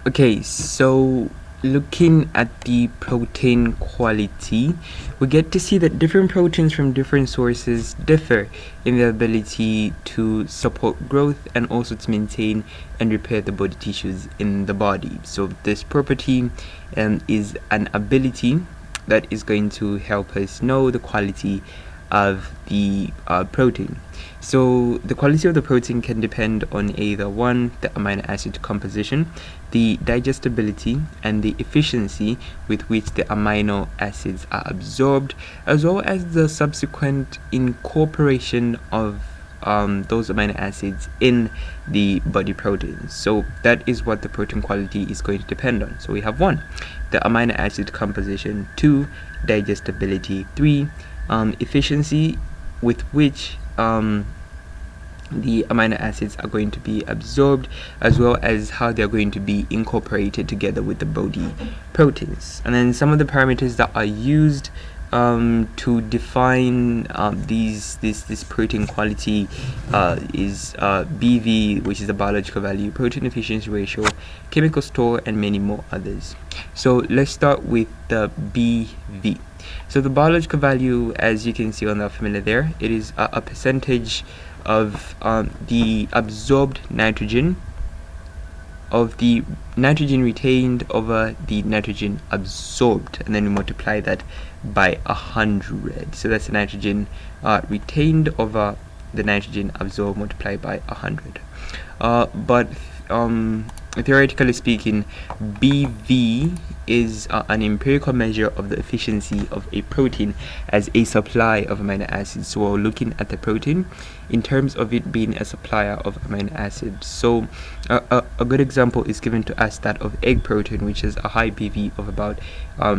Okay, so looking at the protein quality, we get to see that different proteins from different sources differ in their ability to support growth and also to maintain and repair the body tissues in the body. So this property is an ability that is going to help us know the quality of the protein. So the quality of the protein can depend on either one, the amino acid composition, the digestibility, and the efficiency with which the amino acids are absorbed, as well as the subsequent incorporation of those amino acids in the body proteins. So that is what the protein quality is going to depend on. So we have 1, the amino acid composition; 2, digestibility; 3, efficiency with which the amino acids are going to be absorbed, as well as how they're going to be incorporated together with the body proteins. And then some of the parameters that are used to define this protein quality is BV, which is the biological value, protein efficiency ratio, chemical store, and many more others. So let's start with the BV. So the biological value, as you can see on the formula there, it is a percentage of the absorbed nitrogen, of the nitrogen retained over the nitrogen absorbed, and then we multiply that by 100. So that's the nitrogen retained over the nitrogen absorbed multiplied by 100. But theoretically speaking, BV is an empirical measure of the efficiency of a protein as a supply of amino acids. So we're looking at the protein in terms of it being a supplier of amino acids. So a good example is given to us, that of egg protein, which is a high BV of about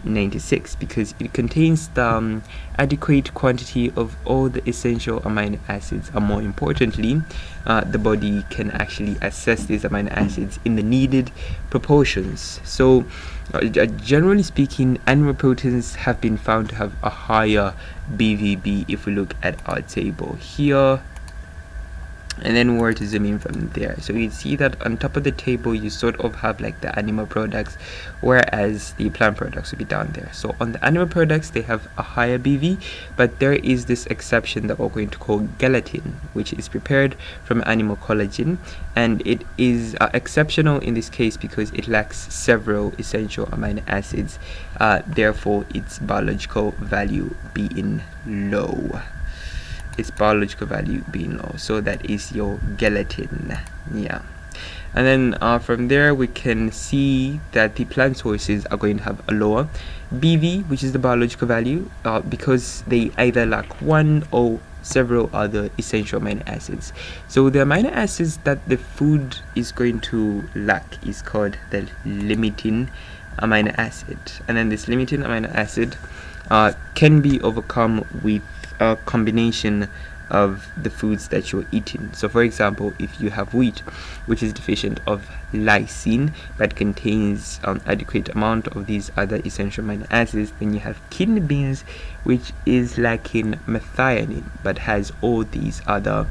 96, because it contains the adequate quantity of all the essential amino acids, and more importantly, the body can actually assess these amino acids in the needed proportions. So generally speaking, animal proteins have been found to have a higher BVB if we look at our table here, and then we're to zoom in from there. So you see that on top of the table you sort of have like the animal products, whereas the plant products would be down there. So on the animal products they have a higher BV, but there is this exception that we're going to call gelatin, which is prepared from animal collagen, and it is exceptional in this case because it lacks several essential amino acids, therefore its biological value being low. So that is your gelatin. Yeah. And then from there we can see that the plant sources are going to have a lower BV, which is the biological value, because they either lack one or several other essential amino acids. So the amino acids that the food is going to lack is called the limiting amino acid, and then this limiting amino acid can be overcome with a combination of the foods that you're eating. So for example, if you have wheat which is deficient of lysine but contains adequate amount of these other essential amino acids, then you have kidney beans which is lacking methionine but has all these other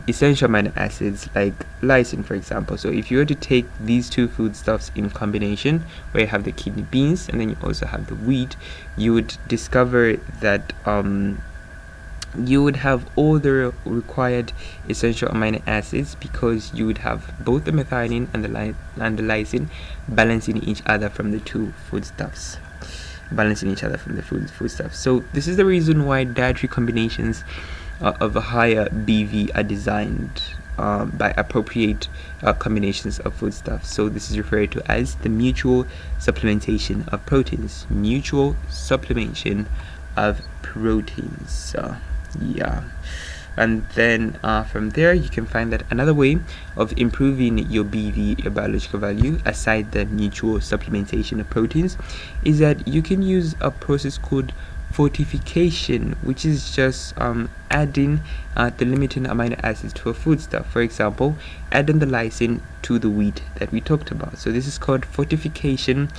essential amino acids like lysine, for example. So if you were to take these two foodstuffs in combination, where you have the kidney beans and then you also have the wheat, you would discover that you would have all the required essential amino acids, because you would have both the methionine and the lysine balancing each other from the two foodstuffs. So this is the reason why dietary combinations of a higher BV are designed by appropriate combinations of foodstuffs. So this is referred to as the mutual supplementation of proteins. Yeah. And then from there you can find that another way of improving your BV, your biological value, aside the mutual supplementation of proteins, is that you can use a process called fortification, which is just adding the limiting amino acids to a foodstuff. For example, adding the lysine to the wheat that we talked about. So this is called fortification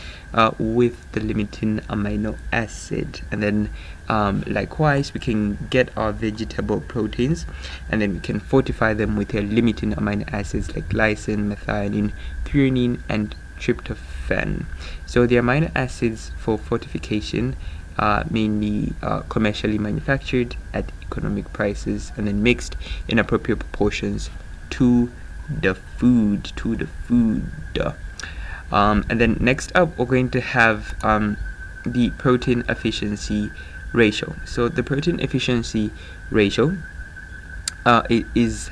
with the limiting amino acid. And then likewise, we can get our vegetable proteins and then we can fortify them with their limiting amino acids like lysine, methionine, threonine, and tryptophan. So the amino acids for fortification are mainly commercially manufactured at economic prices and then mixed in appropriate proportions to the food. And then next up, we're going to have the protein efficiency ratio. So the protein efficiency ratio it is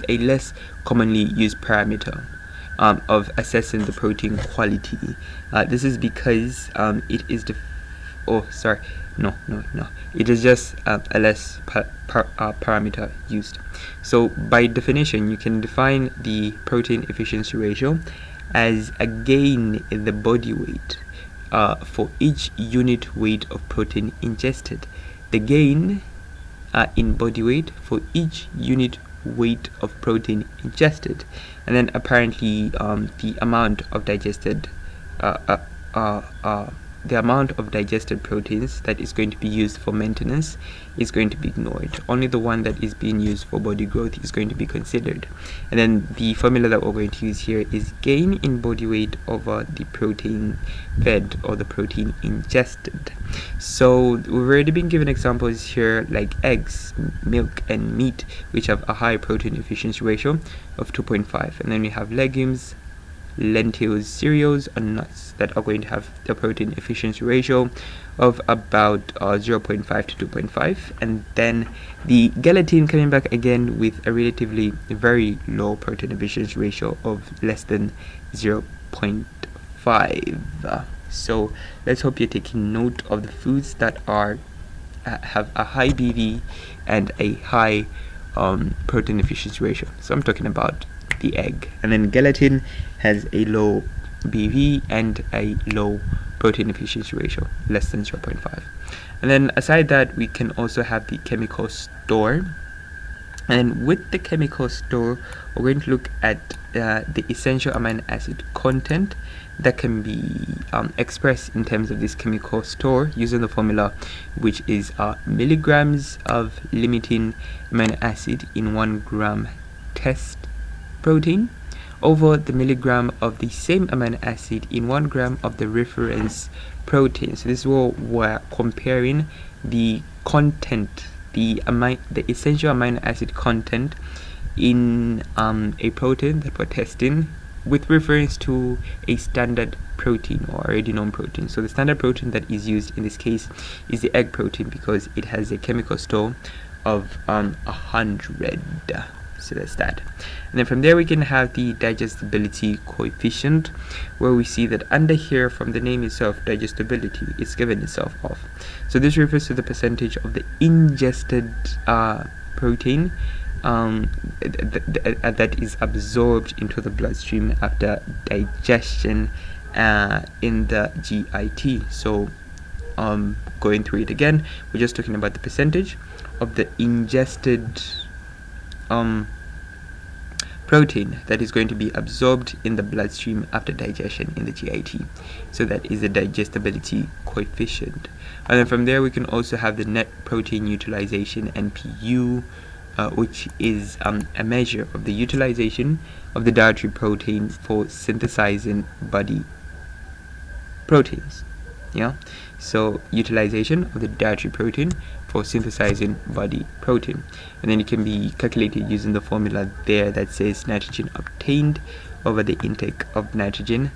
a less commonly used parameter of assessing the protein quality. This is because it is the it is just a less parameter used. So by definition, you can define the protein efficiency ratio as a gain in the body weight for each unit weight of protein ingested. The gain in body weight for each unit weight of protein ingested, and then apparently the amount of digested proteins that is going to be used for maintenance is going to be ignored. Only the one that is being used for body growth is going to be considered. And then the formula that we're going to use here is gain in body weight over the protein fed or the protein ingested. So we've already been given examples here like eggs, milk, and meat, which have a high protein efficiency ratio of 2.5. And then we have legumes, lentils, cereals, and nuts that are going to have a protein efficiency ratio of about 0.5 to 2.5. And then the gelatin coming back again with a relatively very low protein efficiency ratio of less than 0.5. So let's hope you're taking note of the foods that are have a high BV and a high protein efficiency ratio. So I'm talking about the egg. And then gelatin has a low BV and a low protein efficiency ratio, less than 0.5. And then aside that, we can also have the chemical store. And with the chemical store, we're going to look at the essential amino acid content that can be expressed in terms of this chemical store using the formula, which is milligrams of limiting amino acid in 1 gram test protein over the milligram of the same amino acid in 1 gram of the reference protein. So this is where we're comparing the content, the essential amino acid content in a protein that we're testing with reference to a standard protein or already known protein. So the standard protein that is used in this case is the egg protein because it has a chemical store of 100. So that's that. And then from there we can have the digestibility coefficient, where we see that under here, from the name itself, digestibility, it's given itself off. So this refers to the percentage of the ingested protein that is absorbed into the bloodstream after digestion in the GIT. So going through it again, we're just talking about the percentage of the ingested protein that is going to be absorbed in the bloodstream after digestion in the GIT. So that is the digestibility coefficient. And then from there we can also have the net protein utilization, NPU, which is a measure of the utilization of the dietary protein for synthesizing body proteins. So utilization of the dietary protein for synthesizing body protein, and then it can be calculated using the formula there that says nitrogen obtained over the intake of nitrogen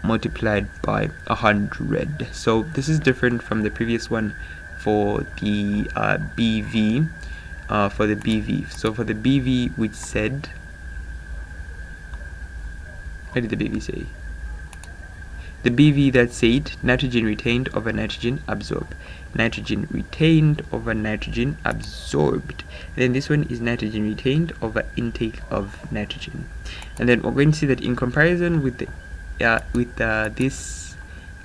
multiplied by 100. So this is different from the previous one for the BV. So for the BV, which said, what did the BV say? The BV that said nitrogen retained over nitrogen absorbed. Nitrogen retained over nitrogen absorbed. And then this one is nitrogen retained over intake of nitrogen. And then we're going to see that in comparison with this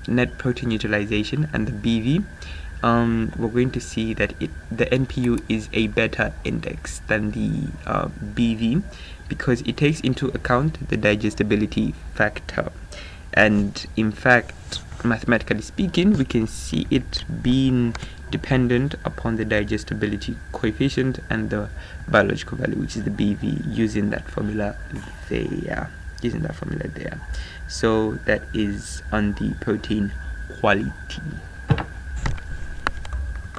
net protein utilization and the BV, we're going to see that the NPU is a better index than the BV because it takes into account the digestibility factor. And in fact, mathematically speaking, we can see it being dependent upon the digestibility coefficient and the biological value, which is the BV, using that formula there. using that formula there. So that is on the protein quality.